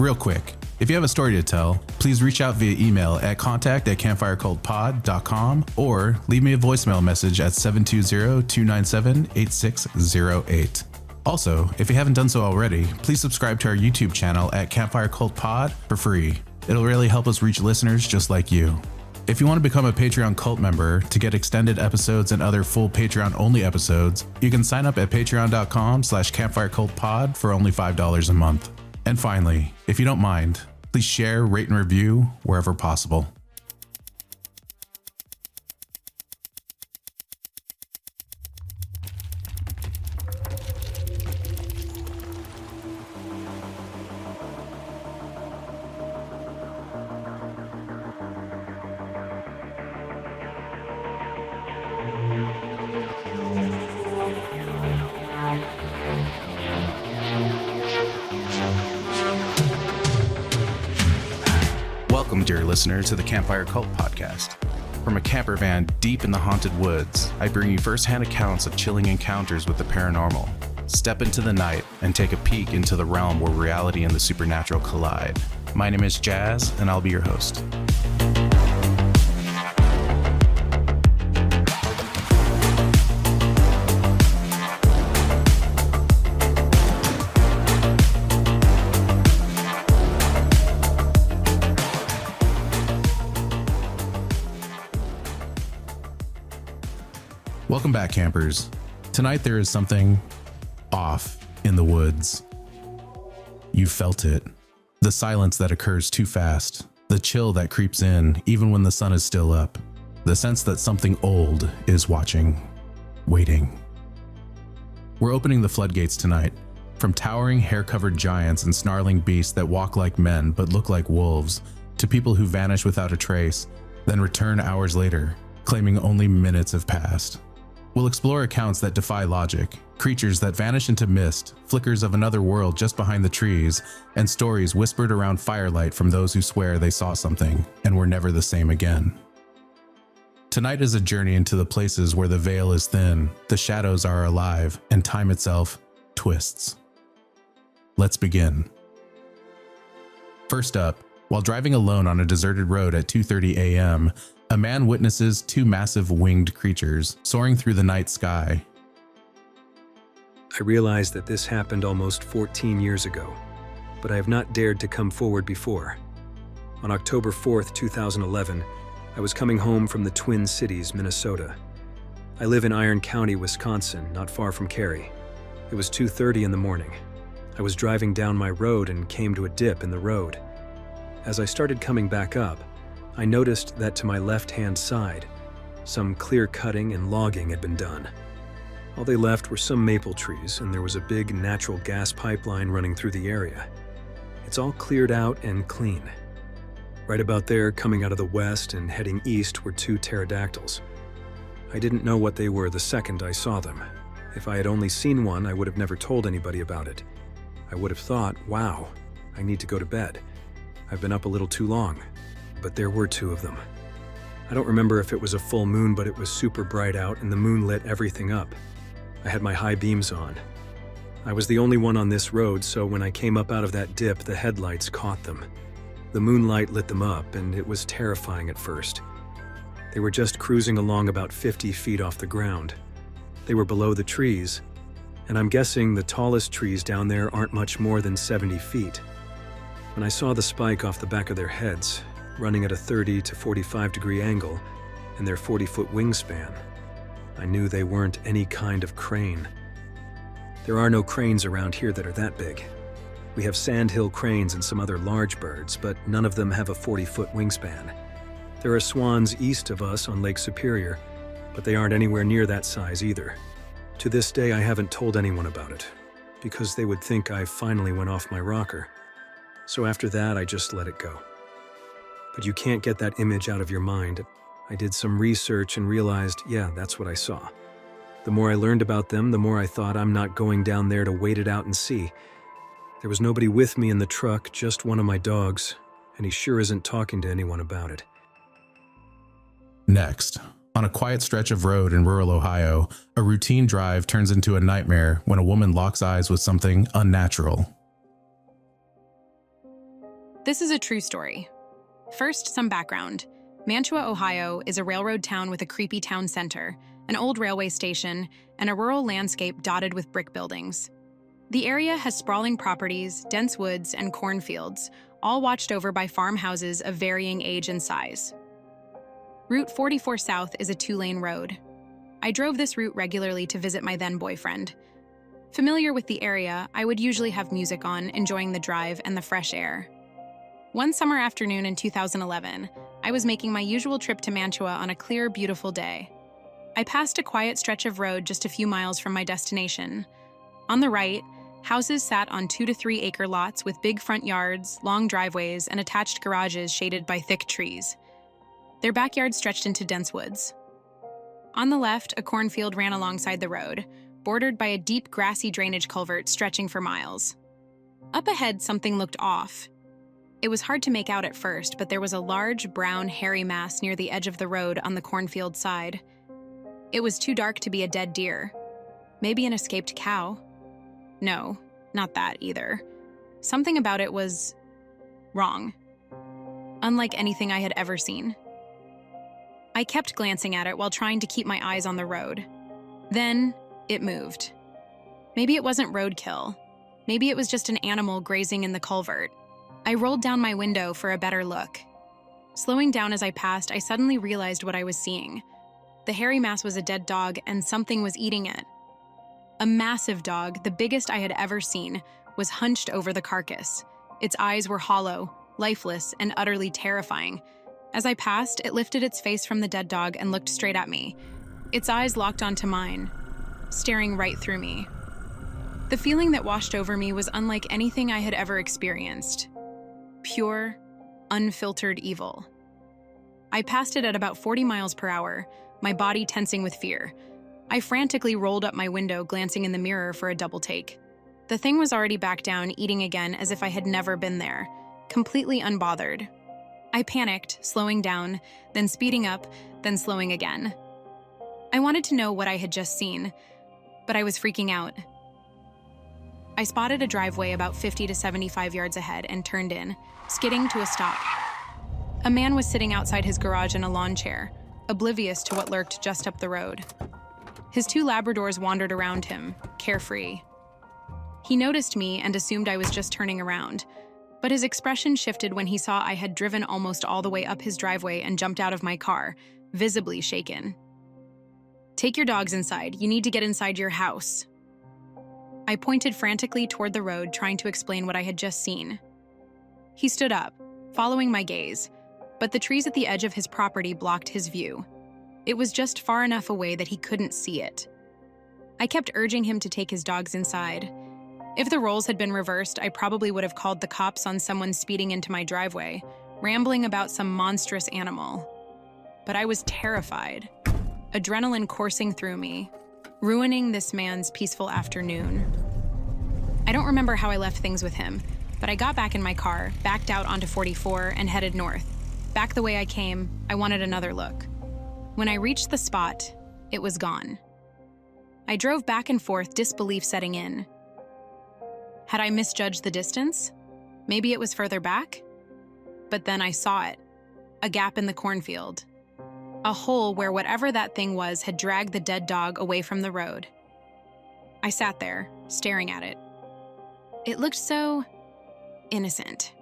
real quick, if you have a story to tell, please reach out via email at contact@campfirecultpod.com or leave me a voicemail message at 720-297-8608. Also, if you haven't done so already, please subscribe to our YouTube channel at campfirecultpod for free. It'll really help us reach listeners just like you. If you want to become a Patreon cult member to get extended episodes and other full Patreon-only episodes, you can sign up at patreon.com/campfirecultpod for only $5 a month. And finally, if you don't mind, please share, rate, and review wherever possible. Welcome, dear listener, to the Campfire Cult Podcast. From a camper van deep in the haunted woods, I bring you first-hand accounts of chilling encounters with the paranormal. Step into the night and take a peek into the realm where reality and the supernatural collide. My name is Jazz, and I'll be your host. Welcome back, campers. Tonight there is something off in the woods. You felt it. The silence that occurs too fast. The chill that creeps in even when the sun is still up. The sense that something old is watching, waiting. We're opening the floodgates tonight. From towering hair-covered giants and snarling beasts that walk like men but look like wolves, to people who vanish without a trace, then return hours later, claiming only minutes have passed. We'll explore accounts that defy logic, creatures that vanish into mist, flickers of another world just behind the trees, and stories whispered around firelight from those who swear they saw something and were never the same again. Tonight is a journey into the places where the veil is thin, the shadows are alive, and time itself twists. Let's begin. First up, while driving alone on a deserted road at 2:30 a.m., a man witnesses two massive winged creatures soaring through the night sky. I realize that this happened almost 14 years ago, but I have not dared to come forward before. On October 4th, 2011, I was coming home from the Twin Cities, Minnesota. I live in Iron County, Wisconsin, not far from Cary. It was 2:30 in the morning. I was driving down my road and came to a dip in the road. As I started coming back up, I noticed that to my left-hand side, some clear cutting and logging had been done. All they left were some maple trees, and there was a big natural gas pipeline running through the area. It's all cleared out and clean. Right about there, coming out of the west and heading east, were two pterodactyls. I didn't know what they were the second I saw them. If I had only seen one, I would have never told anybody about it. I would have thought, wow, I need to go to bed. I've been up a little too long. But there were two of them. I don't remember if it was a full moon, but it was super bright out and the moon lit everything up. I had my high beams on. I was the only one on this road, so when I came up out of that dip, the headlights caught them. The moonlight lit them up, and it was terrifying at first. They were just cruising along about 50 feet off the ground. They were below the trees, and I'm guessing the tallest trees down there aren't much more than 70 feet. When I saw the spike off the back of their heads, running at a 30 to 45 degree angle, and their 40-foot wingspan, I knew they weren't any kind of crane. There are no cranes around here that are that big. We have sandhill cranes and some other large birds, but none of them have a 40-foot wingspan. There are swans east of us on Lake Superior, but they aren't anywhere near that size either. To this day, I haven't told anyone about it, because they would think I finally went off my rocker. So after that, I just let it go. But you can't get that image out of your mind. I did some research and realized, yeah, that's what I saw. The more I learned about them, the more I thought I'm not going down there to wait it out and see. There was nobody with me in the truck, just one of my dogs, and he sure isn't talking to anyone about it. Next, on a quiet stretch of road in rural Ohio, a routine drive turns into a nightmare when a woman locks eyes with something unnatural. This is a true story. First, some background. Mantua, Ohio is a railroad town with a creepy town center, an old railway station, and a rural landscape dotted with brick buildings. The area has sprawling properties, dense woods, and cornfields, all watched over by farmhouses of varying age and size. Route 44 South is a 2-lane road. I drove this route regularly to visit my then-boyfriend. Familiar with the area, I would usually have music on, enjoying the drive and the fresh air. One summer afternoon in 2011, I was making my usual trip to Mantua on a clear, beautiful day. I passed a quiet stretch of road just a few miles from my destination. On the right, houses sat on 2 to 3 acre lots with big front yards, long driveways, and attached garages shaded by thick trees. Their backyards stretched into dense woods. On the left, a cornfield ran alongside the road, bordered by a deep, grassy drainage culvert stretching for miles. Up ahead, something looked off. It was hard to make out at first, but there was a large, brown, hairy mass near the edge of the road on the cornfield side. It was too dark to be a dead deer. Maybe an escaped cow. No, not that either. Something about it was wrong. Unlike anything I had ever seen. I kept glancing at it while trying to keep my eyes on the road. Then, it moved. Maybe it wasn't roadkill. Maybe it was just an animal grazing in the culvert. I rolled down my window for a better look. Slowing down as I passed, I suddenly realized what I was seeing. The hairy mass was a dead dog, and something was eating it. A massive dog, the biggest I had ever seen, was hunched over the carcass. Its eyes were hollow, lifeless, and utterly terrifying. As I passed, it lifted its face from the dead dog and looked straight at me. Its eyes locked onto mine, staring right through me. The feeling that washed over me was unlike anything I had ever experienced. Pure, unfiltered evil. I passed it at about 40 miles per hour, my body tensing with fear. I frantically rolled up my window, glancing in the mirror for a double take. The thing was already back down, eating again as if I had never been there, completely unbothered. I panicked, slowing down, then speeding up, then slowing again. I wanted to know what I had just seen, but I was freaking out. I spotted a driveway about 50 to 75 yards ahead and turned in, skidding to a stop. A man was sitting outside his garage in a lawn chair, oblivious to what lurked just up the road. His 2 Labradors wandered around him, carefree. He noticed me and assumed I was just turning around, but his expression shifted when he saw I had driven almost all the way up his driveway and jumped out of my car, visibly shaken. "Take your dogs inside. You need to get inside your house." I pointed frantically toward the road, trying to explain what I had just seen. He stood up, following my gaze, but the trees at the edge of his property blocked his view. It was just far enough away that he couldn't see it. I kept urging him to take his dogs inside. If the roles had been reversed, I probably would have called the cops on someone speeding into my driveway, rambling about some monstrous animal. But I was terrified, adrenaline coursing through me, ruining this man's peaceful afternoon. I don't remember how I left things with him, but I got back in my car, backed out onto 44, and headed north. Back the way I came, I wanted another look. When I reached the spot, it was gone. I drove back and forth, disbelief setting in. Had I misjudged the distance? Maybe it was further back? But then I saw it. A gap in the cornfield. A hole where whatever that thing was had dragged the dead dog away from the road. I sat there, staring at it. It looked so innocent.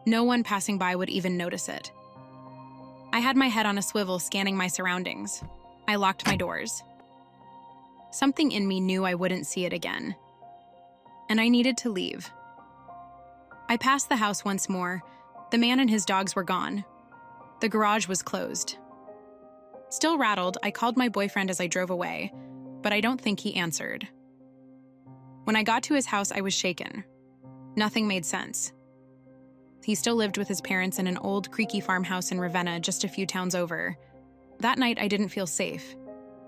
No one passing by would even notice it. I had my head on a swivel, scanning my surroundings. I locked my doors. Something in me knew I wouldn't see it again. And I needed to leave. I passed the house once more. The man and his dogs were gone. The garage was closed. Still rattled, I called my boyfriend as I drove away, but I don't think he answered. When I got to his house, I was shaken. Nothing made sense. He still lived with his parents in an old, creaky farmhouse in Ravenna, just a few towns over. That night, I didn't feel safe.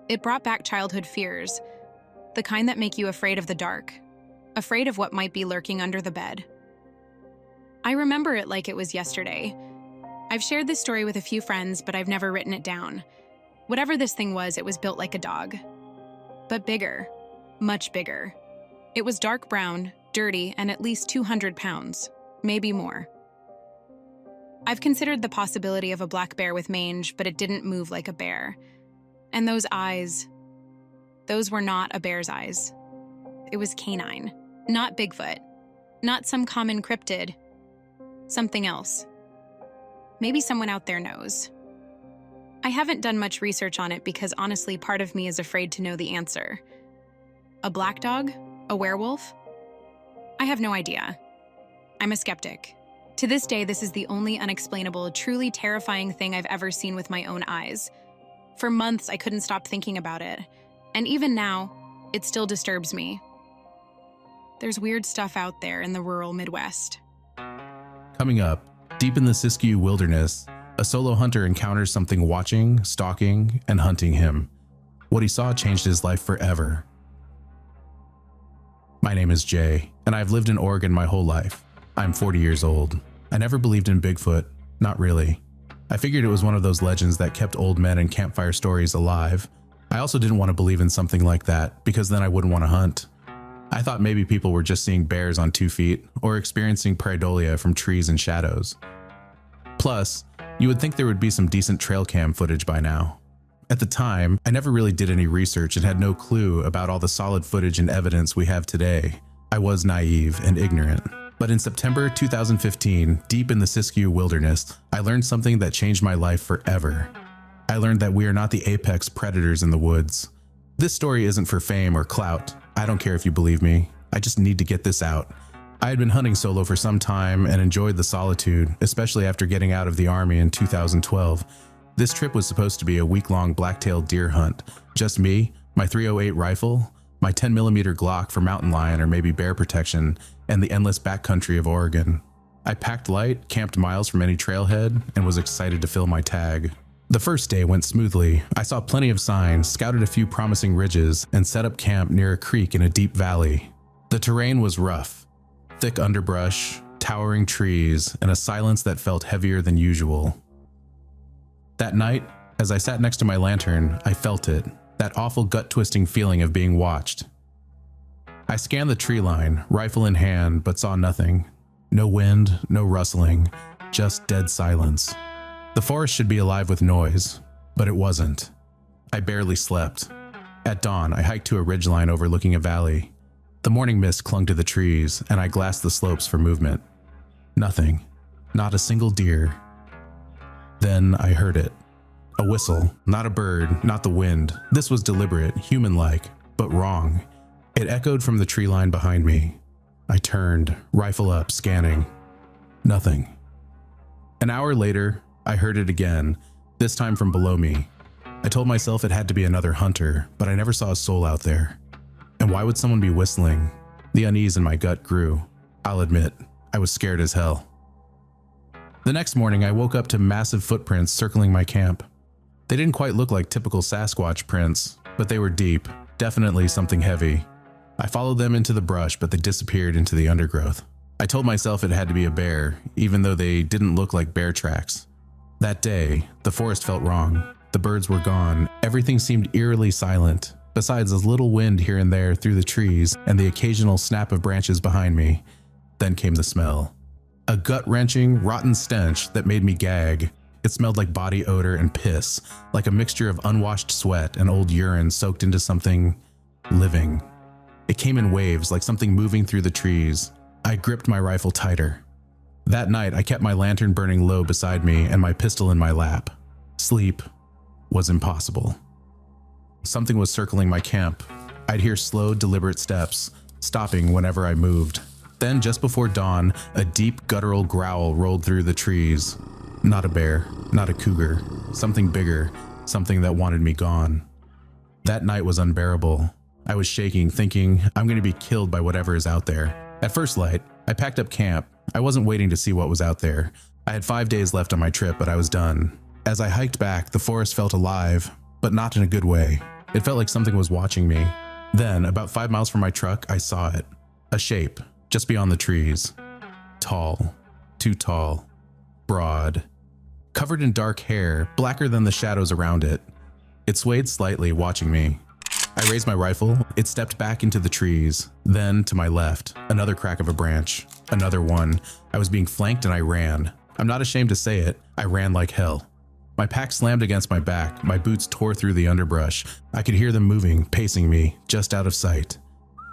It brought back childhood fears, the kind that make you afraid of the dark, afraid of what might be lurking under the bed. I remember it like it was yesterday. I've shared this story with a few friends, but I've never written it down. Whatever this thing was, it was built like a dog. But bigger. Much bigger. It was dark brown, dirty, and at least 200 pounds. Maybe more. I've considered the possibility of a black bear with mange, but it didn't move like a bear. And those eyes, those were not a bear's eyes. It was canine, not Bigfoot, not some common cryptid, something else. Maybe someone out there knows. I haven't done much research on it because honestly, part of me is afraid to know the answer. A black dog? A werewolf? I have no idea. I'm a skeptic. To this day, this is the only unexplainable, truly terrifying thing I've ever seen with my own eyes. For months, I couldn't stop thinking about it. And even now, it still disturbs me. There's weird stuff out there in the rural Midwest. Coming up, deep in the Siskiyou wilderness, a solo hunter encounters something watching, stalking, and hunting him. What he saw changed his life forever. My name is Jay, and I've lived in Oregon my whole life. I'm 40 years old. I never believed in Bigfoot, not really. I figured it was one of those legends that kept old men and campfire stories alive. I also didn't want to believe in something like that because then I wouldn't want to hunt. I thought maybe people were just seeing bears on 2 feet or experiencing pareidolia from trees and shadows. Plus, you would think there would be some decent trail cam footage by now. At the time, I never really did any research and had no clue about all the solid footage and evidence we have today. I was naive and ignorant. But in September 2015, deep in the Siskiyou wilderness, I learned something that changed my life forever. I learned that we are not the apex predators in the woods. This story isn't for fame or clout. I don't care if you believe me. I just need to get this out. I had been hunting solo for some time and enjoyed the solitude, especially after getting out of the army in 2012. This trip was supposed to be a week-long black-tailed deer hunt. Just me, my .308 rifle, my 10mm Glock for mountain lion or maybe bear protection, and the endless backcountry of Oregon. I packed light, camped miles from any trailhead, and was excited to fill my tag. The first day went smoothly. I saw plenty of signs, scouted a few promising ridges, and set up camp near a creek in a deep valley. The terrain was rough. Thick underbrush, towering trees, and a silence that felt heavier than usual. That night, as I sat next to my lantern, I felt it, that awful gut-twisting feeling of being watched. I scanned the tree line, rifle in hand, but saw nothing. No wind, no rustling, just dead silence. The forest should be alive with noise, but it wasn't. I barely slept. At dawn, I hiked to a ridgeline overlooking a valley. The morning mist clung to the trees, and I glassed the slopes for movement. Nothing. Not a single deer. Then I heard it. A whistle, not a bird, not the wind. This was deliberate, human-like, but wrong. It echoed from the tree line behind me. I turned, rifle up, scanning. Nothing. An hour later, I heard it again, this time from below me. I told myself it had to be another hunter, but I never saw a soul out there. And why would someone be whistling? The unease in my gut grew. I'll admit, I was scared as hell. The next morning, I woke up to massive footprints circling my camp. They didn't quite look like typical Sasquatch prints, but they were deep, definitely something heavy. I followed them into the brush, but they disappeared into the undergrowth. I told myself it had to be a bear, even though they didn't look like bear tracks. That day, the forest felt wrong. The birds were gone. Everything seemed eerily silent, besides a little wind here and there through the trees and the occasional snap of branches behind me. Then came the smell. A gut-wrenching, rotten stench that made me gag. It smelled like body odor and piss, like a mixture of unwashed sweat and old urine soaked into something living. It came in waves, like something moving through the trees. I gripped my rifle tighter. That night, I kept my lantern burning low beside me and my pistol in my lap. Sleep was impossible. Something was circling my camp. I'd hear slow, deliberate steps, stopping whenever I moved. Then, just before dawn, a deep, guttural growl rolled through the trees. Not a bear, not a cougar, something bigger, something that wanted me gone. That night was unbearable. I was shaking, thinking, I'm going to be killed by whatever is out there. At first light, I packed up camp. I wasn't waiting to see what was out there. I had 5 days left on my trip, but I was done. As I hiked back, the forest felt alive, but not in a good way. It felt like something was watching me. Then, about 5 miles from my truck, I saw it. A shape, just beyond the trees. Tall, too tall, broad, covered in dark hair, blacker than the shadows around it. It swayed slightly, watching me. I raised my rifle. It stepped back into the trees. Then, to my left, another crack of a branch. Another one. I was being flanked and I ran. I'm not ashamed to say it, I ran like hell. My pack slammed against my back, my boots tore through the underbrush. I could hear them moving, pacing me, just out of sight.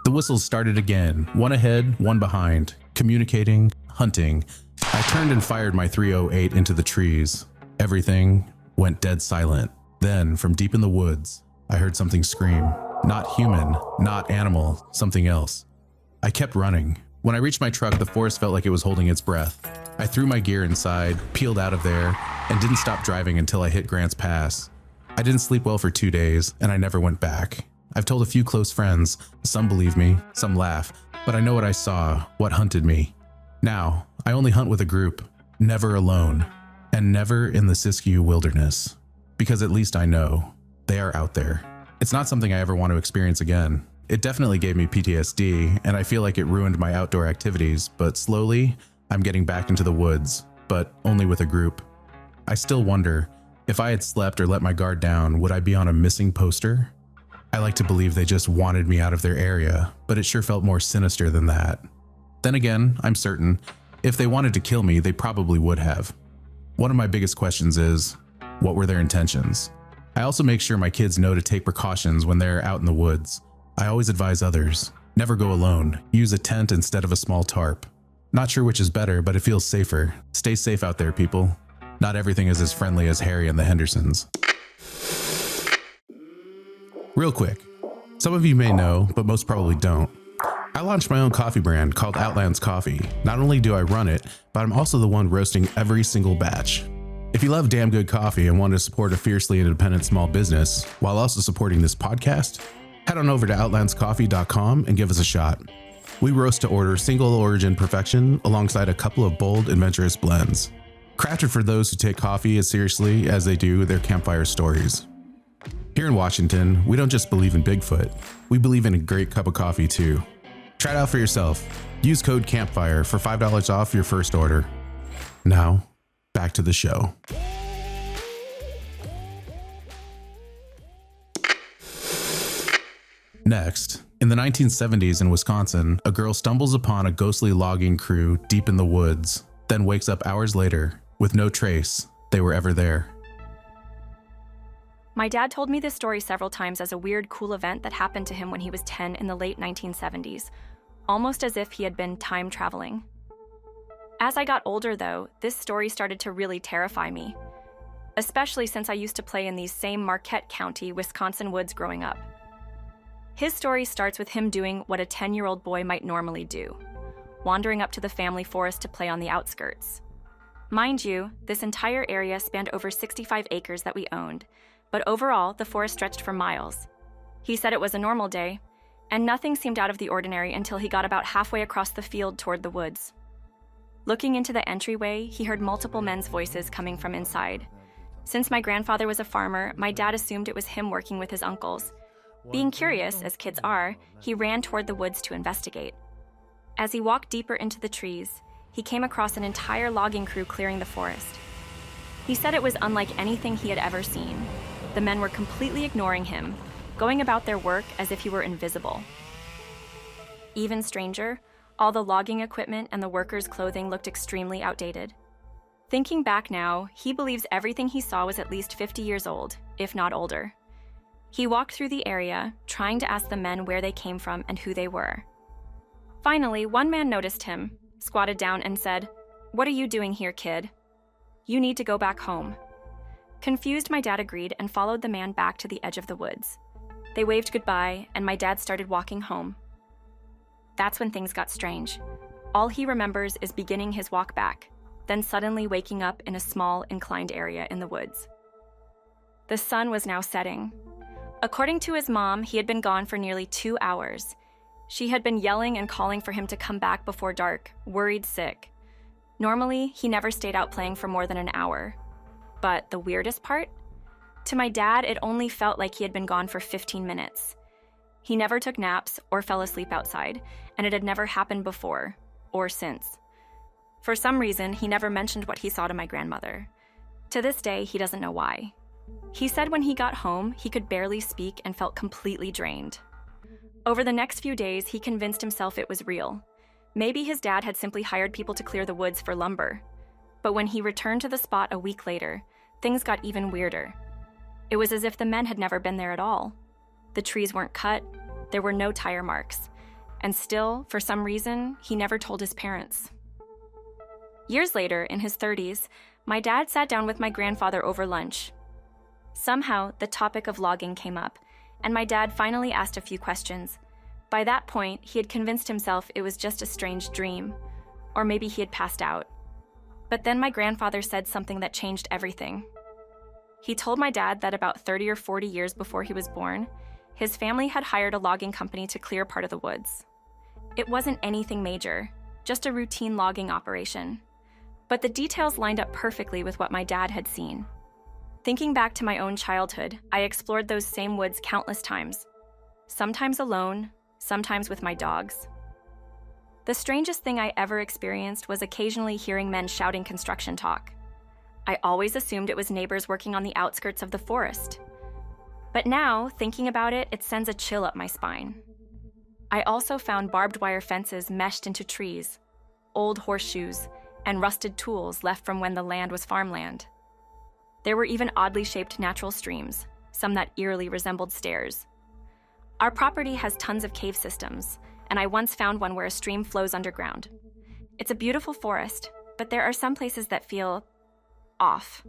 The whistles started again, one ahead, one behind, communicating, hunting. I turned and fired my .308 into the trees. Everything went dead silent. Then, from deep in the woods, I heard something scream. Not human, not animal, something else. I kept running. When I reached my truck, the forest felt like it was holding its breath. I threw my gear inside, peeled out of there, and didn't stop driving until I hit Grants Pass. I didn't sleep well for 2 days, and I never went back. I've told a few close friends. Some believe me, some laugh, but I know what I saw, what hunted me. Now, I only hunt with a group, never alone, and never in the Siskiyou wilderness. Because at least I know they are out there. It's not something I ever want to experience again. It definitely gave me PTSD, and I feel like it ruined my outdoor activities, but slowly, I'm getting back into the woods, but only with a group. I still wonder, if I had slept or let my guard down, would I be on a missing poster? I like to believe they just wanted me out of their area, but it sure felt more sinister than that. Then again, I'm certain, if they wanted to kill me, they probably would have. One of my biggest questions is, what were their intentions? I also make sure my kids know to take precautions when they're out in the woods. I always advise others, never go alone. Use a tent instead of a small tarp. Not sure which is better, but it feels safer. Stay safe out there, people. Not everything is as friendly as Harry and the Hendersons. Real quick, some of you may know, but most probably don't. I launched my own coffee brand called Outlands Coffee. Not only do I run it, but I'm also the one roasting every single batch. If you love damn good coffee and want to support a fiercely independent small business while also supporting this podcast, head on over to outlandscoffee.com and give us a shot. We roast to order single origin perfection alongside a couple of bold, adventurous blends. Crafted for those who take coffee as seriously as they do their campfire stories. Here in Washington, we don't just believe in Bigfoot, we believe in a great cup of coffee too. Try it out for yourself. Use code CAMPFIRE for $5 off your first order. Now, back to the show. Next, in the 1970s in Wisconsin, a girl stumbles upon a ghostly logging crew deep in the woods, then wakes up hours later with no trace they were ever there. My dad told me this story several times as a weird, cool event that happened to him when he was 10 in the late 1970s, almost as if he had been time traveling. As I got older, though, this story started to really terrify me, especially since I used to play in these same Marquette County, Wisconsin woods growing up. His story starts with him doing what a 10-year-old boy might normally do, wandering up to the family forest to play on the outskirts. Mind you, this entire area spanned over 65 acres that we owned, but overall, the forest stretched for miles. He said it was a normal day, and nothing seemed out of the ordinary until he got about halfway across the field toward the woods. Looking into the entryway, he heard multiple men's voices coming from inside. Since my grandfather was a farmer, my dad assumed it was him working with his uncles. Being curious, as kids are, he ran toward the woods to investigate. As he walked deeper into the trees, he came across an entire logging crew clearing the forest. He said it was unlike anything he had ever seen. The men were completely ignoring him, going about their work as if he were invisible. Even stranger, all the logging equipment and the workers' clothing looked extremely outdated. Thinking back now, he believes everything he saw was at least 50 years old, if not older. He walked through the area, trying to ask the men where they came from and who they were. Finally, one man noticed him, squatted down and said, "What are you doing here, kid? You need to go back home." Confused, my dad agreed and followed the man back to the edge of the woods. They waved goodbye, and my dad started walking home. That's when things got strange. All he remembers is beginning his walk back, then suddenly waking up in a small, inclined area in the woods. The sun was now setting. According to his mom, he had been gone for nearly 2 hours. She had been yelling and calling for him to come back before dark, worried sick. Normally, he never stayed out playing for more than an hour. But the weirdest part? To my dad, it only felt like he had been gone for 15 minutes. He never took naps or fell asleep outside, and it had never happened before, or since. For some reason, he never mentioned what he saw to my grandmother. To this day, he doesn't know why. He said when he got home, he could barely speak and felt completely drained. Over the next few days, he convinced himself it was real. Maybe his dad had simply hired people to clear the woods for lumber. But when he returned to the spot a week later, things got even weirder. It was as if the men had never been there at all. The trees weren't cut, there were no tire marks, and still, for some reason, he never told his parents. Years later, in his 30s, my dad sat down with my grandfather over lunch. Somehow, the topic of logging came up, and my dad finally asked a few questions. By that point, he had convinced himself it was just a strange dream, or maybe he had passed out. But then my grandfather said something that changed everything. He told my dad that about 30 or 40 years before he was born, his family had hired a logging company to clear part of the woods. It wasn't anything major, just a routine logging operation. But the details lined up perfectly with what my dad had seen. Thinking back to my own childhood, I explored those same woods countless times. Sometimes alone, sometimes with my dogs. The strangest thing I ever experienced was occasionally hearing men shouting construction talk. I always assumed it was neighbors working on the outskirts of the forest. But now, thinking about it, it sends a chill up my spine. I also found barbed wire fences meshed into trees, old horseshoes, and rusted tools left from when the land was farmland. There were even oddly shaped natural streams, some that eerily resembled stairs. Our property has tons of cave systems, and I once found one where a stream flows underground. It's a beautiful forest, but there are some places that feel off.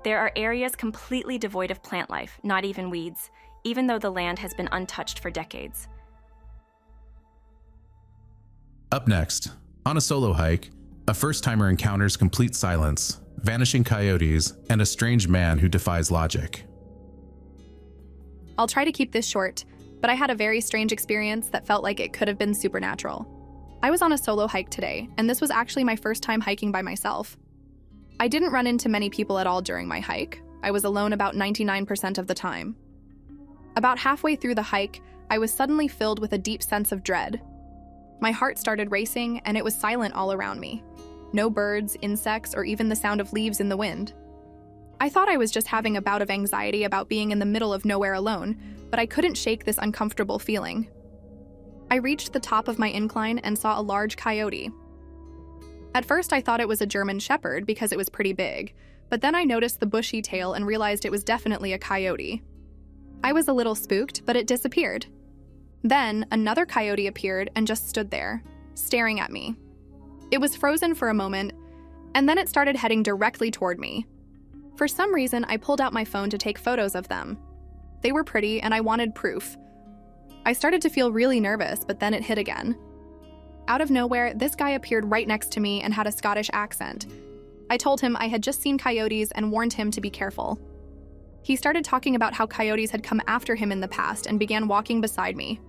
There are areas completely devoid of plant life, not even weeds, even though the land has been untouched for decades. Up next, on a solo hike, a first-timer encounters complete silence, vanishing coyotes, and a strange man who defies logic. I'll try to keep this short, but I had a very strange experience that felt like it could have been supernatural. I was on a solo hike today, and this was actually my first time hiking by myself. I didn't run into many people at all during my hike. I was alone about 99% of the time. About halfway through the hike, I was suddenly filled with a deep sense of dread. My heart started racing, and it was silent all around me. No birds, insects, or even the sound of leaves in the wind. I thought I was just having a bout of anxiety about being in the middle of nowhere alone, but I couldn't shake this uncomfortable feeling. I reached the top of my incline and saw a large coyote. At first, I thought it was a German shepherd because it was pretty big, but then I noticed the bushy tail and realized it was definitely a coyote. I was a little spooked, but it disappeared. Then, another coyote appeared and just stood there, staring at me. It was frozen for a moment, and then it started heading directly toward me. For some reason, I pulled out my phone to take photos of them. They were pretty, and I wanted proof. I started to feel really nervous, but then it hit again. Out of nowhere, this guy appeared right next to me and had a Scottish accent. I told him I had just seen coyotes and warned him to be careful. He started talking about how coyotes had come after him in the past and began walking beside me.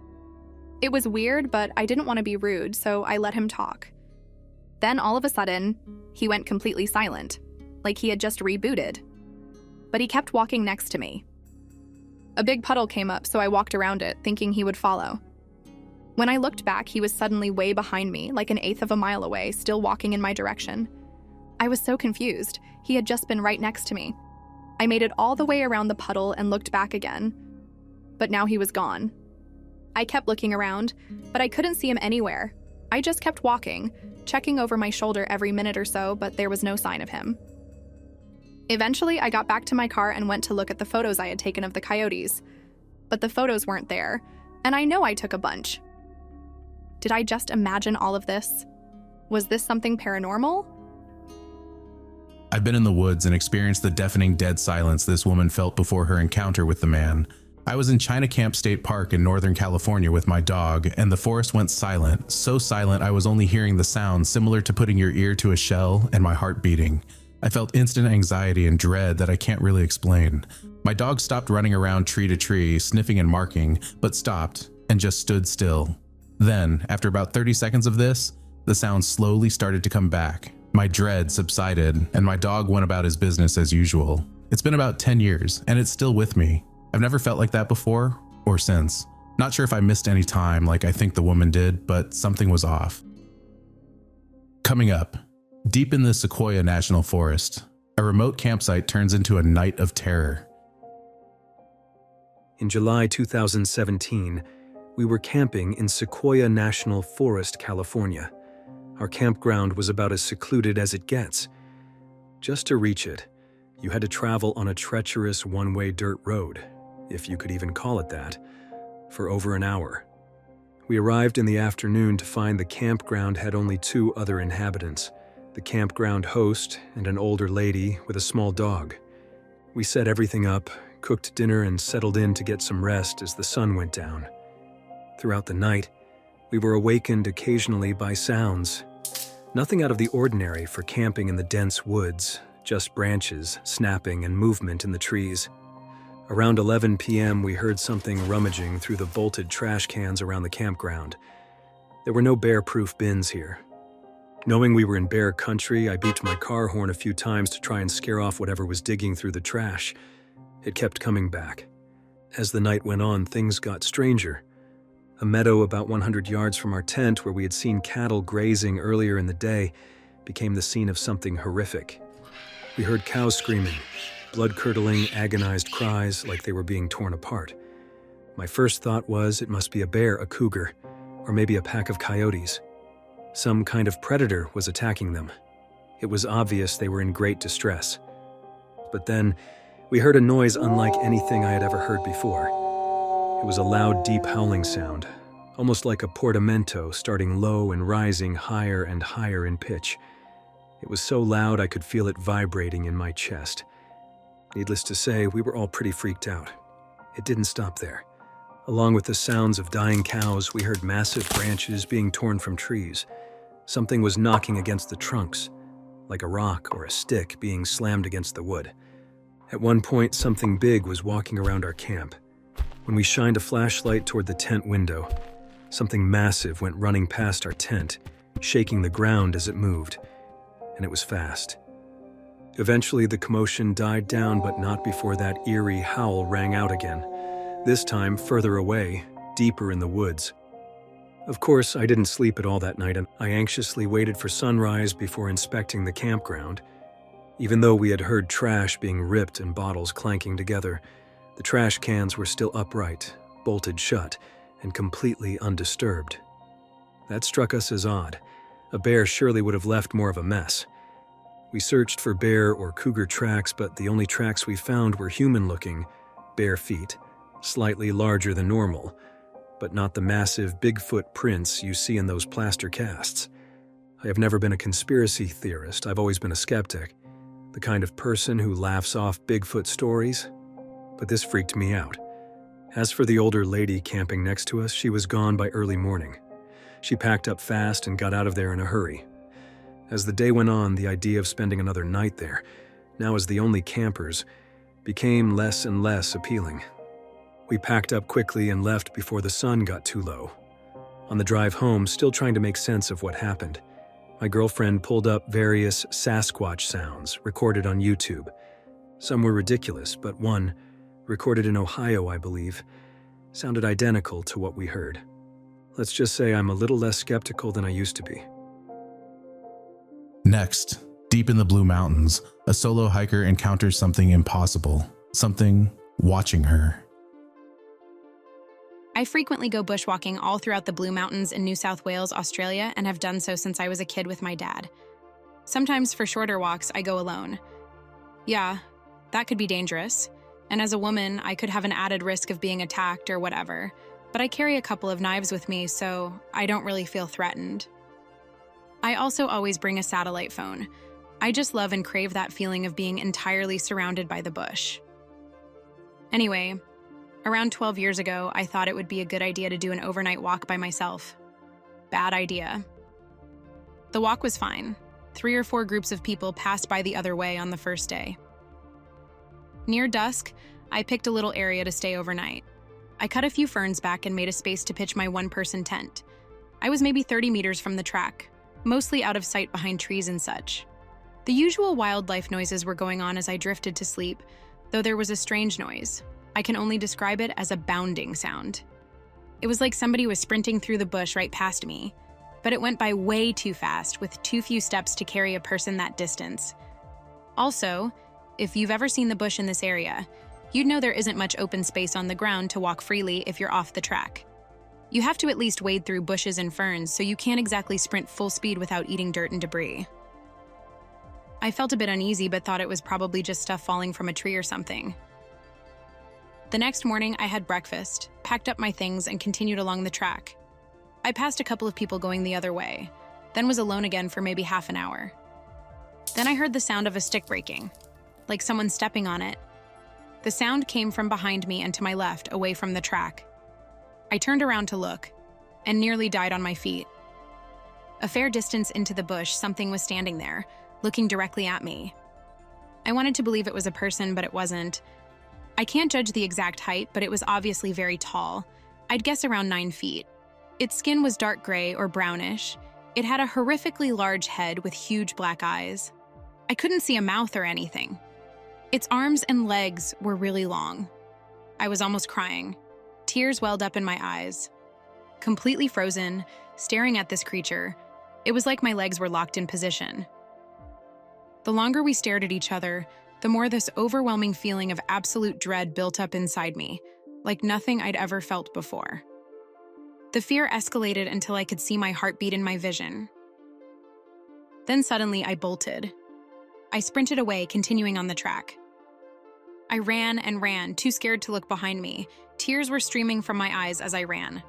It was weird, but I didn't want to be rude, so I let him talk. Then all of a sudden, he went completely silent, like he had just rebooted. But he kept walking next to me. A big puddle came up, so I walked around it, thinking he would follow. When I looked back, he was suddenly way behind me, like an eighth of a mile away, still walking in my direction. I was so confused. He had just been right next to me. I made it all the way around the puddle and looked back again. But now he was gone. I kept looking around, but I couldn't see him anywhere. I just kept walking, checking over my shoulder every minute or so, but there was no sign of him. Eventually, I got back to my car and went to look at the photos I had taken of the coyotes. But the photos weren't there, and I know I took a bunch. Did I just imagine all of this? Was this something paranormal? I've been in the woods and experienced the deafening dead silence this woman felt before her encounter with the man. I was in China Camp State Park in Northern California with my dog, and the forest went silent, so silent I was only hearing the sound similar to putting your ear to a shell and my heart beating. I felt instant anxiety and dread that I can't really explain. My dog stopped running around tree to tree, sniffing and marking, but stopped and just stood still. Then, after about 30 seconds of this, the sound slowly started to come back. My dread subsided, and my dog went about his business as usual. It's been about 10 years, and it's still with me. I've never felt like that before, or since. Not sure if I missed any time like I think the woman did, but something was off. Coming up, deep in the Sequoia National Forest, a remote campsite turns into a night of terror. In July 2017, we were camping in Sequoia National Forest, California. Our campground was about as secluded as it gets. Just to reach it, you had to travel on a treacherous one-way dirt road, if you could even call it that, for over an hour. We arrived in the afternoon to find the campground had only 2 other inhabitants, the campground host and an older lady with a small dog. We set everything up, cooked dinner, and settled in to get some rest as the sun went down. Throughout the night, we were awakened occasionally by sounds. Nothing out of the ordinary for camping in the dense woods, just branches, snapping, and movement in the trees. Around 11 p.m., we heard something rummaging through the bolted trash cans around the campground. There were no bear-proof bins here. Knowing we were in bear country, I beeped my car horn a few times to try and scare off whatever was digging through the trash. It kept coming back. As the night went on, things got stranger. A meadow about 100 yards from our tent, where we had seen cattle grazing earlier in the day, became the scene of something horrific. We heard cows screaming, blood-curdling, agonized cries like they were being torn apart. My first thought was it must be a bear, a cougar, or maybe a pack of coyotes. Some kind of predator was attacking them. It was obvious they were in great distress. But then, we heard a noise unlike anything I had ever heard before. It was a loud, deep howling sound, almost like a portamento starting low and rising higher and higher in pitch. It was so loud I could feel it vibrating in my chest. Needless to say, we were all pretty freaked out. It didn't stop there. Along with the sounds of dying cows, we heard massive branches being torn from trees. Something was knocking against the trunks, like a rock or a stick being slammed against the wood. At one point, something big was walking around our camp. When we shined a flashlight toward the tent window, something massive went running past our tent, shaking the ground as it moved, and it was fast. Eventually, the commotion died down, but not before that eerie howl rang out again, this time further away, deeper in the woods. Of course, I didn't sleep at all that night, and I anxiously waited for sunrise before inspecting the campground. Even though we had heard trash being ripped and bottles clanking together, the trash cans were still upright, bolted shut, and completely undisturbed. That struck us as odd. A bear surely would have left more of a mess. We searched for bear or cougar tracks, but the only tracks we found were human-looking, bare feet, slightly larger than normal, but not the massive Bigfoot prints you see in those plaster casts. I have never been a conspiracy theorist. I've always been a skeptic, the kind of person who laughs off Bigfoot stories. But this freaked me out. As for the older lady camping next to us, she was gone by early morning. She packed up fast and got out of there in a hurry. As the day went on, the idea of spending another night there, now as the only campers, became less and less appealing. We packed up quickly and left before the sun got too low. On the drive home, still trying to make sense of what happened, my girlfriend pulled up various sasquatch sounds recorded on YouTube. Some were ridiculous, but one, recorded in Ohio, I believe, sounded identical to what we heard. Let's just say I'm a little less skeptical than I used to be. Next, deep in the Blue Mountains, a solo hiker encounters something impossible, something watching her. I frequently go bushwalking all throughout the Blue Mountains in New South Wales, Australia, and have done so since I was a kid with my dad. Sometimes for shorter walks, I go alone. Yeah, that could be dangerous. And as a woman, I could have an added risk of being attacked or whatever. But I carry a couple of knives with me, so I don't really feel threatened. I also always bring a satellite phone. I just love and crave that feeling of being entirely surrounded by the bush. Anyway, around 12 years ago, I thought it would be a good idea to do an overnight walk by myself. Bad idea. The walk was fine. 3 or 4 groups of people passed by the other way on the first day. Near dusk, I picked a little area to stay overnight. I cut a few ferns back and made a space to pitch my one-person tent. I was maybe 30 meters from the track, mostly out of sight behind trees and such. The usual wildlife noises were going on as I drifted to sleep, though there was a strange noise. I can only describe it as a bounding sound. It was like somebody was sprinting through the bush right past me, but it went by way too fast with too few steps to carry a person that distance. Also, if you've ever seen the bush in this area, you'd know there isn't much open space on the ground to walk freely if you're off the track. You have to at least wade through bushes and ferns, so you can't exactly sprint full speed without eating dirt and debris. I felt a bit uneasy but thought it was probably just stuff falling from a tree or something. The next morning, I had breakfast, packed up my things, and continued along the track. I passed a couple of people going the other way, then was alone again for maybe half an hour. Then I heard the sound of a stick breaking, like someone stepping on it. The sound came from behind me and to my left, away from the track. I turned around to look, and nearly died on my feet. A fair distance into the bush, something was standing there, looking directly at me. I wanted to believe it was a person, but it wasn't. I can't judge the exact height, but it was obviously very tall. I'd guess around 9 feet. Its skin was dark gray or brownish. It had a horrifically large head with huge black eyes. I couldn't see a mouth or anything. Its arms and legs were really long. I was almost crying. Tears welled up in my eyes. Completely frozen, staring at this creature, it was like my legs were locked in position. The longer we stared at each other, the more this overwhelming feeling of absolute dread built up inside me, like nothing I'd ever felt before. The fear escalated until I could see my heartbeat in my vision. Then suddenly I bolted. I sprinted away, continuing on the track. I ran and ran, too scared to look behind me. Tears were streaming from my eyes as I ran.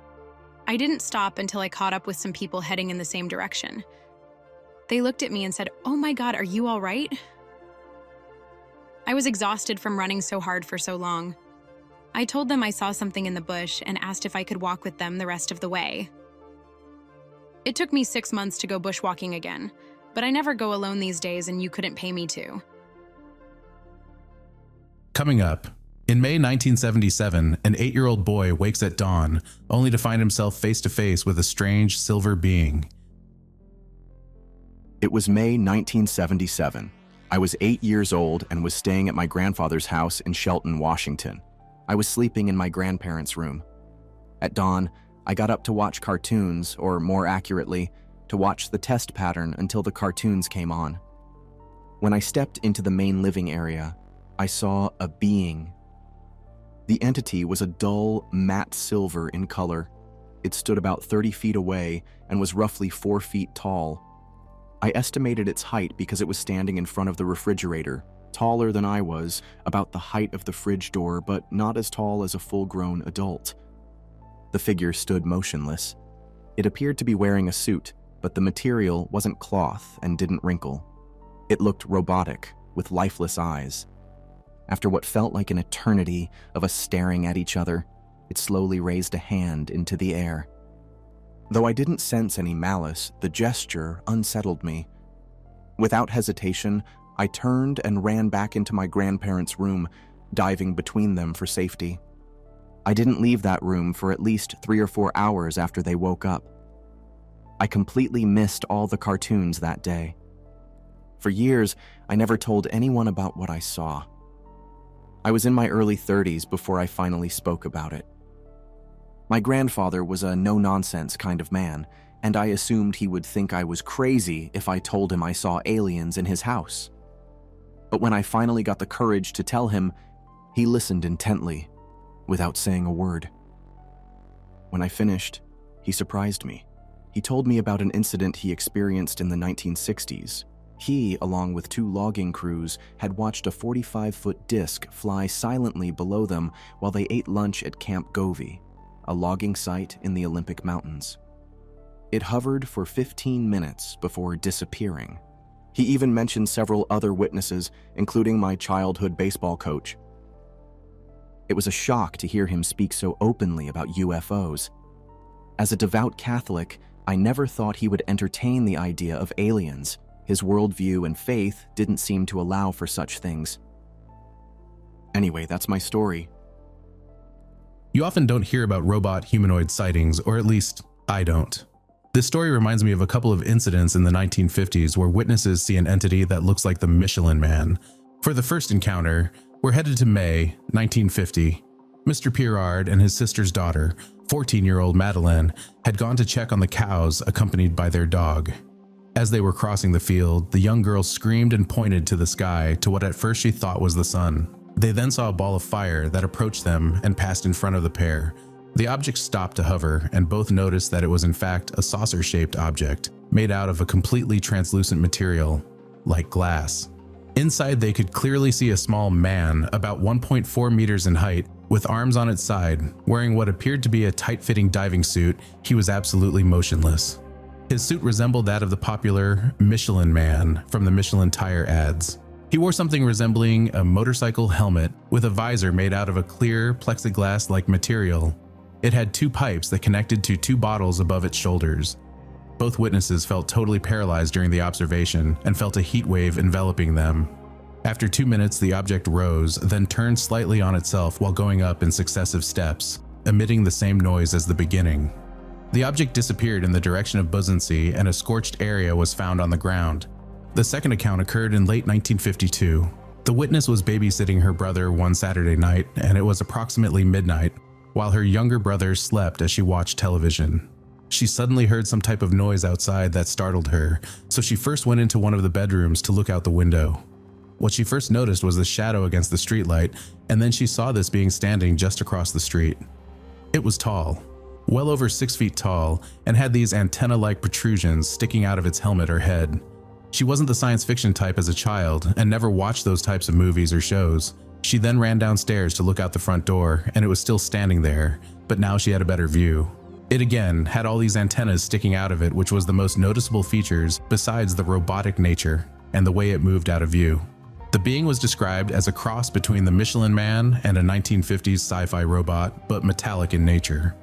I didn't stop until I caught up with some people heading in the same direction. They looked at me and said, "Oh my God, are you all right?" I was exhausted from running so hard for so long. I told them I saw something in the bush and asked if I could walk with them the rest of the way. It took me 6 months to go bushwalking again, but I never go alone these days and you couldn't pay me to. Coming up, in May 1977, an 8-year-old boy wakes at dawn, only to find himself face to face with a strange silver being. It was May 1977. I was 8 years old and was staying at my grandfather's house in Shelton, Washington. I was sleeping in my grandparents' room. At dawn, I got up to watch cartoons, or more accurately, to watch the test pattern until the cartoons came on. When I stepped into the main living area, I saw a being. The entity was a dull, matte silver in color. It stood about 30 feet away and was roughly 4 feet tall. I estimated its height because it was standing in front of the refrigerator, taller than I was, about the height of the fridge door, but not as tall as a full-grown adult. The figure stood motionless. It appeared to be wearing a suit, but the material wasn't cloth and didn't wrinkle. It looked robotic, with lifeless eyes. After what felt like an eternity of us staring at each other, it slowly raised a hand into the air. Though I didn't sense any malice, the gesture unsettled me. Without hesitation, I turned and ran back into my grandparents' room, diving between them for safety. I didn't leave that room for at least 3 or 4 hours after they woke up. I completely missed all the cartoons that day. For years, I never told anyone about what I saw. I was in my early 30s before I finally spoke about it. My grandfather was a no-nonsense kind of man, and I assumed he would think I was crazy if I told him I saw aliens in his house. But when I finally got the courage to tell him, he listened intently, without saying a word. When I finished, he surprised me. He told me about an incident he experienced in the 1960s. He, along with 2 logging crews, had watched a 45-foot disc fly silently below them while they ate lunch at Camp Govey, a logging site in the Olympic Mountains. It hovered for 15 minutes before disappearing. He even mentioned several other witnesses, including my childhood baseball coach. It was a shock to hear him speak so openly about UFOs. As a devout Catholic, I never thought he would entertain the idea of aliens. His worldview and faith didn't seem to allow for such things. Anyway, that's my story. You often don't hear about robot humanoid sightings, or at least I don't. This story reminds me of a couple of incidents in the 1950s where witnesses see an entity that looks like the Michelin Man. For the first encounter, we're headed to May 1950. Mr. Pirard and his sister's daughter, 14-year-old Madeleine, had gone to check on the cows accompanied by their dog. As they were crossing the field, the young girl screamed and pointed to the sky to what at first she thought was the sun. They then saw a ball of fire that approached them and passed in front of the pair. The object stopped to hover, and both noticed that it was in fact a saucer-shaped object, made out of a completely translucent material. like glass. Inside, they could clearly see a small man, about 1.4 meters in height, with arms on its side. Wearing what appeared to be a tight-fitting diving suit, he was absolutely motionless. His suit resembled that of the popular Michelin Man from the Michelin tire ads. He wore something resembling a motorcycle helmet with a visor made out of a clear, plexiglass-like material. It had 2 pipes that connected to 2 bottles above its shoulders. Both witnesses felt totally paralyzed during the observation and felt a heat wave enveloping them. After 2 minutes, the object rose, then turned slightly on itself while going up in successive steps, emitting the same noise as the beginning. The object disappeared in the direction of Buzzensea, and a scorched area was found on the ground. The second account occurred in late 1952. The witness was babysitting her brother one Saturday night, and it was approximately midnight, while her younger brother slept as she watched television. She suddenly heard some type of noise outside that startled her, so she first went into one of the bedrooms to look out the window. What she first noticed was the shadow against the streetlight, and then she saw this being standing just across the street. It was tall, well over 6 feet tall, and had these antenna-like protrusions sticking out of its helmet or head. She wasn't the science fiction type as a child and never watched those types of movies or shows. She then ran downstairs to look out the front door, and it was still standing there, but now she had a better view. It again had all these antennas sticking out of it, which was the most noticeable features besides the robotic nature and the way it moved out of view. The being was described as a cross between the Michelin Man and a 1950s sci-fi robot, but metallic in nature.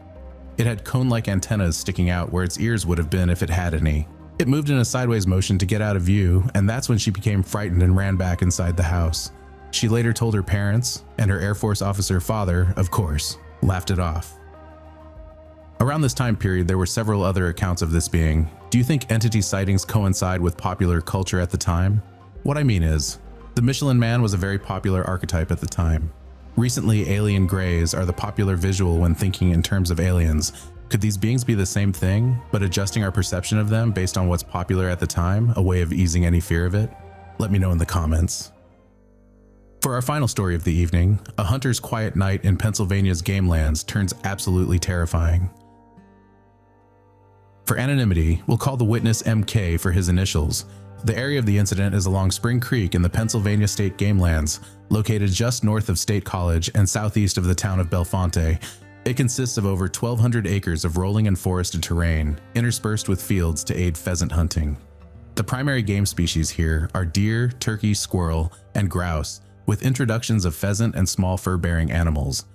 It had cone-like antennas sticking out where its ears would have been if it had any. It moved in a sideways motion to get out of view, and that's when she became frightened and ran back inside the house. She later told her parents, and her Air Force officer father, of course, laughed it off. Around this time period, there were several other accounts of this being. Do you think entity sightings coincide with popular culture at the time? What I mean is, the Michelin Man was a very popular archetype at the time. Recently, alien greys are the popular visual when thinking in terms of aliens. Could these beings be the same thing, but adjusting our perception of them based on what's popular at the time, a way of easing any fear of it? Let me know in the comments. For our final story of the evening, a hunter's quiet night in Pennsylvania's game lands turns absolutely terrifying. For anonymity, we'll call the witness MK for his initials. The area of the incident is along Spring Creek in the Pennsylvania State Game Lands, located just north of State College and southeast of the town of Bellefonte. It consists of over 1,200 acres of rolling and forested terrain, interspersed with fields to aid pheasant hunting. The primary game species here are deer, turkey, squirrel, and grouse, with introductions of pheasant and small fur-bearing animals.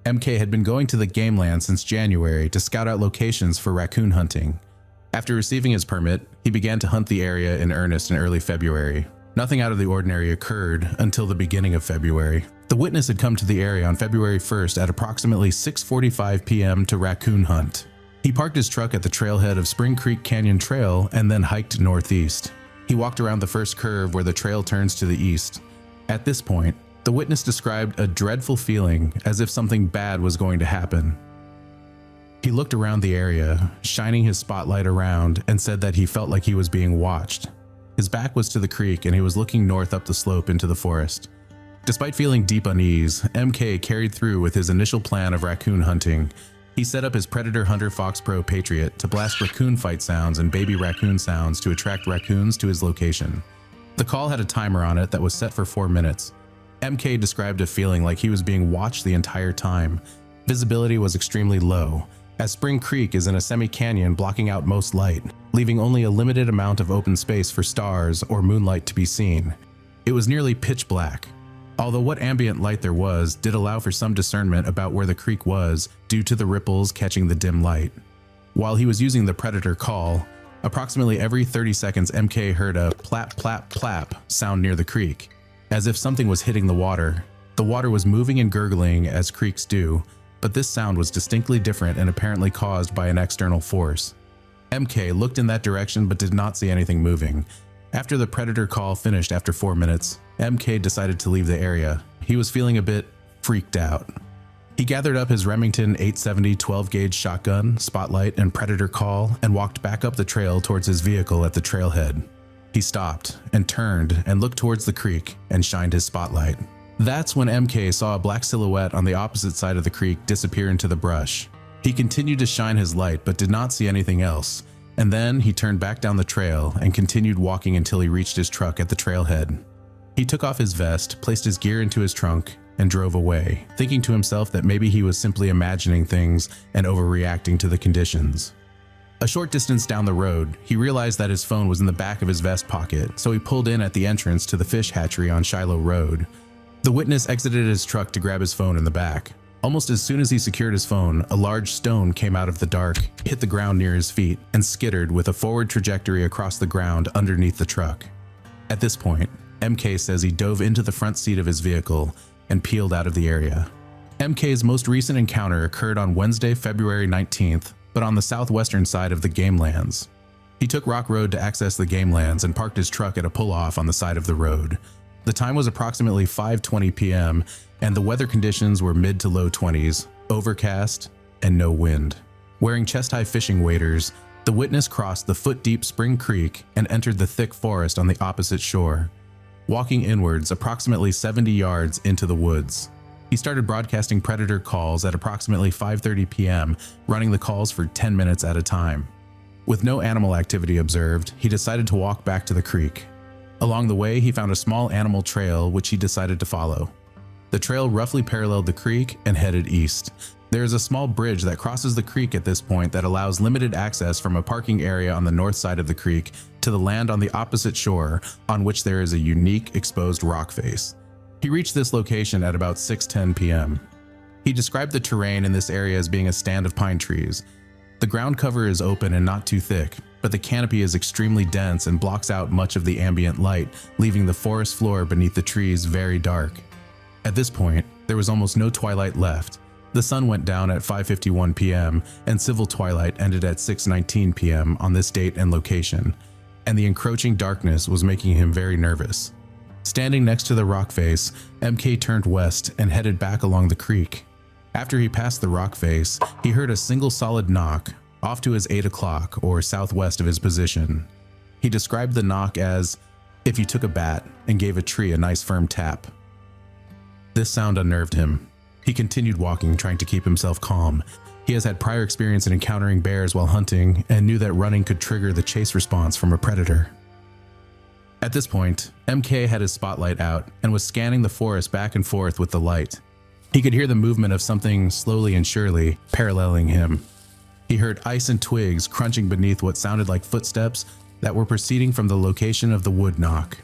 MK had been going to the game land since January to scout out locations for raccoon hunting. After receiving his permit, he began to hunt the area in earnest in early February. Nothing out of the ordinary occurred until the beginning of February. The witness had come to the area on February 1st at approximately 6:45 p.m. to raccoon hunt. He parked his truck at the trailhead of Spring Creek Canyon Trail and then hiked northeast. He walked around the first curve where the trail turns to the east. At this point, the witness described a dreadful feeling as if something bad was going to happen. He looked around the area, shining his spotlight around, and said that he felt like he was being watched. His back was to the creek and he was looking north up the slope into the forest. Despite feeling deep unease, MK carried through with his initial plan of raccoon hunting. He set up his Predator Hunter Fox Pro Patriot to blast raccoon fight sounds and baby raccoon sounds to attract raccoons to his location. The call had a timer on it that was set for 4 minutes. MK described a feeling like he was being watched the entire time. Visibility was extremely low, as Spring Creek is in a semi-canyon blocking out most light, leaving only a limited amount of open space for stars or moonlight to be seen. It was nearly pitch black, although what ambient light there was did allow for some discernment about where the creek was due to the ripples catching the dim light. While he was using the Predator call, approximately every 30 seconds MK heard a plap plap plap sound near the creek, as if something was hitting the water. The water was moving and gurgling as creeks do, but this sound was distinctly different and apparently caused by an external force. MK looked in that direction but did not see anything moving. After the Predator call finished after 4 minutes, MK decided to leave the area. He was feeling a bit freaked out. He gathered up his Remington 870 12-gauge shotgun, spotlight, and Predator call and walked back up the trail towards his vehicle at the trailhead. He stopped and turned and looked towards the creek and shined his spotlight. That's when MK saw a black silhouette on the opposite side of the creek disappear into the brush. He continued to shine his light but did not see anything else. And then he turned back down the trail and continued walking until he reached his truck at the trailhead. He took off his vest, placed his gear into his trunk, and drove away, thinking to himself that maybe he was simply imagining things and overreacting to the conditions. A short distance down the road, he realized that his phone was in the back of his vest pocket, so he pulled in at the entrance to the fish hatchery on Shiloh Road. The witness exited his truck to grab his phone in the back. Almost as soon as he secured his phone, a large stone came out of the dark, hit the ground near his feet, and skittered with a forward trajectory across the ground underneath the truck. At this point, MK says he dove into the front seat of his vehicle and peeled out of the area. MK's most recent encounter occurred on Wednesday, February 19th, but on the southwestern side of the game lands. He took Rock Road to access the game lands and parked his truck at a pull-off on the side of the road. The time was approximately 5:20 p.m., and the weather conditions were mid to low 20s, overcast, and no wind. Wearing chest-high fishing waders, the witness crossed the foot-deep Spring Creek and entered the thick forest on the opposite shore, walking inwards approximately 70 yards into the woods. He started broadcasting predator calls at approximately 5:30 p.m., running the calls for 10 minutes at a time. With no animal activity observed, he decided to walk back to the creek. Along the way, he found a small animal trail which he decided to follow. The trail roughly paralleled the creek and headed east. There is a small bridge that crosses the creek at this point that allows limited access from a parking area on the north side of the creek to the land on the opposite shore, on which there is a unique exposed rock face. He reached this location at about 6:10 p.m. He described the terrain in this area as being a stand of pine trees. The ground cover is open and not too thick, but the canopy is extremely dense and blocks out much of the ambient light, leaving the forest floor beneath the trees very dark. At this point, there was almost no twilight left. The sun went down at 5:51 p.m., and civil twilight ended at 6:19 p.m. on this date and location, and the encroaching darkness was making him very nervous. Standing next to the rock face, MK turned west and headed back along the creek. After he passed the rock face, he heard a single solid knock off to his 8 o'clock or southwest of his position. He described the knock as if you took a bat and gave a tree a nice firm tap. This sound unnerved him. He continued walking, trying to keep himself calm. He has had prior experience in encountering bears while hunting and knew that running could trigger the chase response from a predator. At this point, MK had his spotlight out and was scanning the forest back and forth with the light. He could hear the movement of something slowly and surely paralleling him. He heard ice and twigs crunching beneath what sounded like footsteps that were proceeding from the location of the wood knock.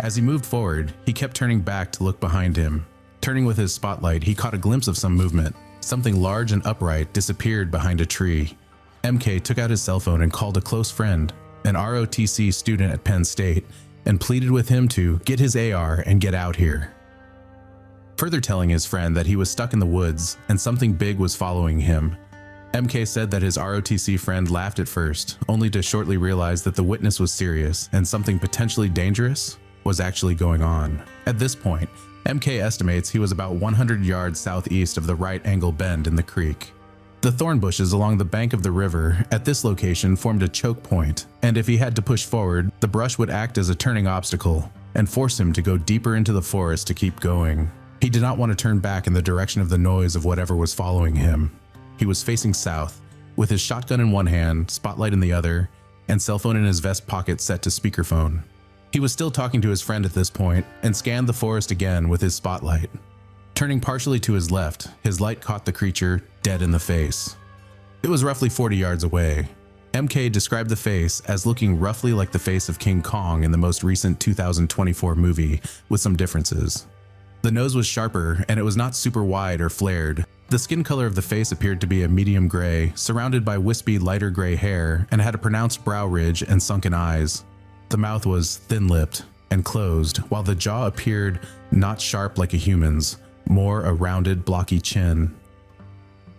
As he moved forward, he kept turning back to look behind him. Turning with his spotlight, he caught a glimpse of some movement. Something large and upright disappeared behind a tree. MK took out his cell phone and called a close friend, an ROTC student at Penn State, and pleaded with him to get his AR and get out here. Further telling his friend that he was stuck in the woods and something big was following him. MK said that his ROTC friend laughed at first, only to shortly realize that the witness was serious and something potentially dangerous was actually going on. At this point, MK estimates he was about 100 yards southeast of the right angle bend in the creek. The thorn bushes along the bank of the river at this location formed a choke point, and if he had to push forward, the brush would act as a turning obstacle and force him to go deeper into the forest to keep going. He did not want to turn back in the direction of the noise of whatever was following him. He was facing south, with his shotgun in one hand, spotlight in the other, and cell phone in his vest pocket set to speakerphone. He was still talking to his friend at this point and scanned the forest again with his spotlight. Turning partially to his left, his light caught the creature dead in the face. It was roughly 40 yards away. MK described the face as looking roughly like the face of King Kong in the most recent 2024 movie, with some differences. The nose was sharper and it was not super wide or flared. The skin color of the face appeared to be a medium gray, surrounded by wispy lighter gray hair, and had a pronounced brow ridge and sunken eyes. The mouth was thin-lipped and closed, while the jaw appeared not sharp like a human's, more a rounded, blocky chin.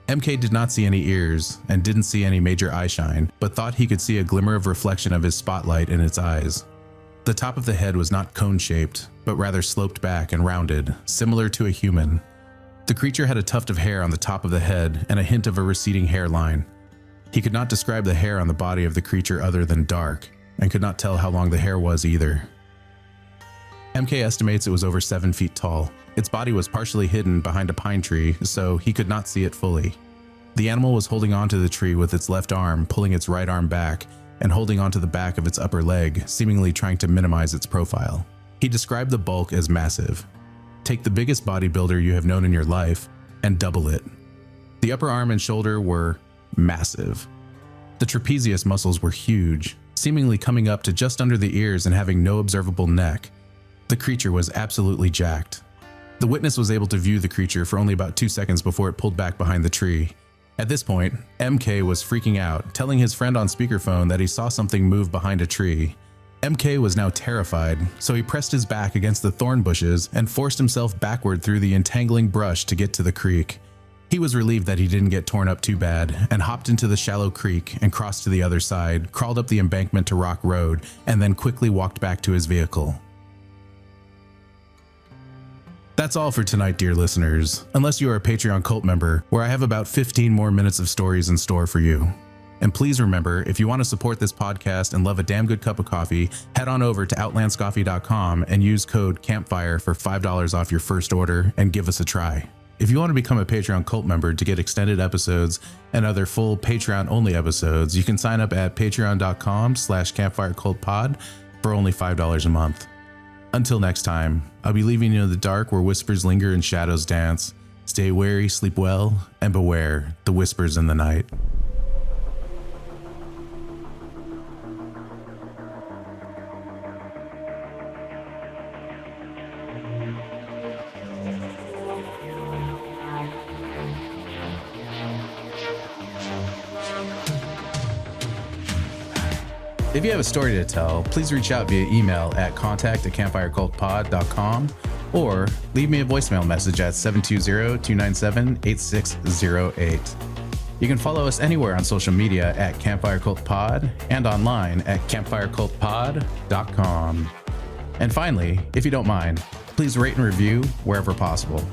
MK did not see any ears and didn't see any major eye shine, but thought he could see a glimmer of reflection of his spotlight in its eyes. The top of the head was not cone-shaped, but rather sloped back and rounded, similar to a human. The creature had a tuft of hair on the top of the head and a hint of a receding hairline. He could not describe the hair on the body of the creature other than dark, and could not tell how long the hair was either. MK estimates it was over 7 feet tall. Its body was partially hidden behind a pine tree, so he could not see it fully. The animal was holding onto the tree with its left arm, pulling its right arm back, and holding onto the back of its upper leg, seemingly trying to minimize its profile. He described the bulk as massive. Take the biggest bodybuilder you have known in your life and double it. The upper arm and shoulder were massive. The trapezius muscles were huge, seemingly coming up to just under the ears and having no observable neck. The creature was absolutely jacked. The witness was able to view the creature for only about 2 seconds before it pulled back behind the tree. At this point, MK was freaking out, telling his friend on speakerphone that he saw something move behind a tree. MK was now terrified, so he pressed his back against the thorn bushes and forced himself backward through the entangling brush to get to the creek. He was relieved that he didn't get torn up too bad and hopped into the shallow creek and crossed to the other side, crawled up the embankment to Rock Road, and then quickly walked back to his vehicle. That's all for tonight, dear listeners, unless you are a Patreon cult member, where I have about 15 more minutes of stories in store for you. And please remember, if you want to support this podcast and love a damn good cup of coffee, head on over to outlandscoffee.com and use code CAMPFIRE for $5 off your first order and give us a try. If you want to become a Patreon cult member to get extended episodes and other full Patreon-only episodes, you can sign up at patreon.com/campfirecultpod for only $5 a month. Until next time, I'll be leaving you in the dark where whispers linger and shadows dance. Stay wary, sleep well, and beware the whispers in the night. If you have a story to tell, please reach out via email at contact@campfirecultpod.com or leave me a voicemail message at 720-297-8608. You can follow us anywhere on social media at campfirecultpod and online at campfirecultpod.com. And finally, if you don't mind, please rate and review wherever possible.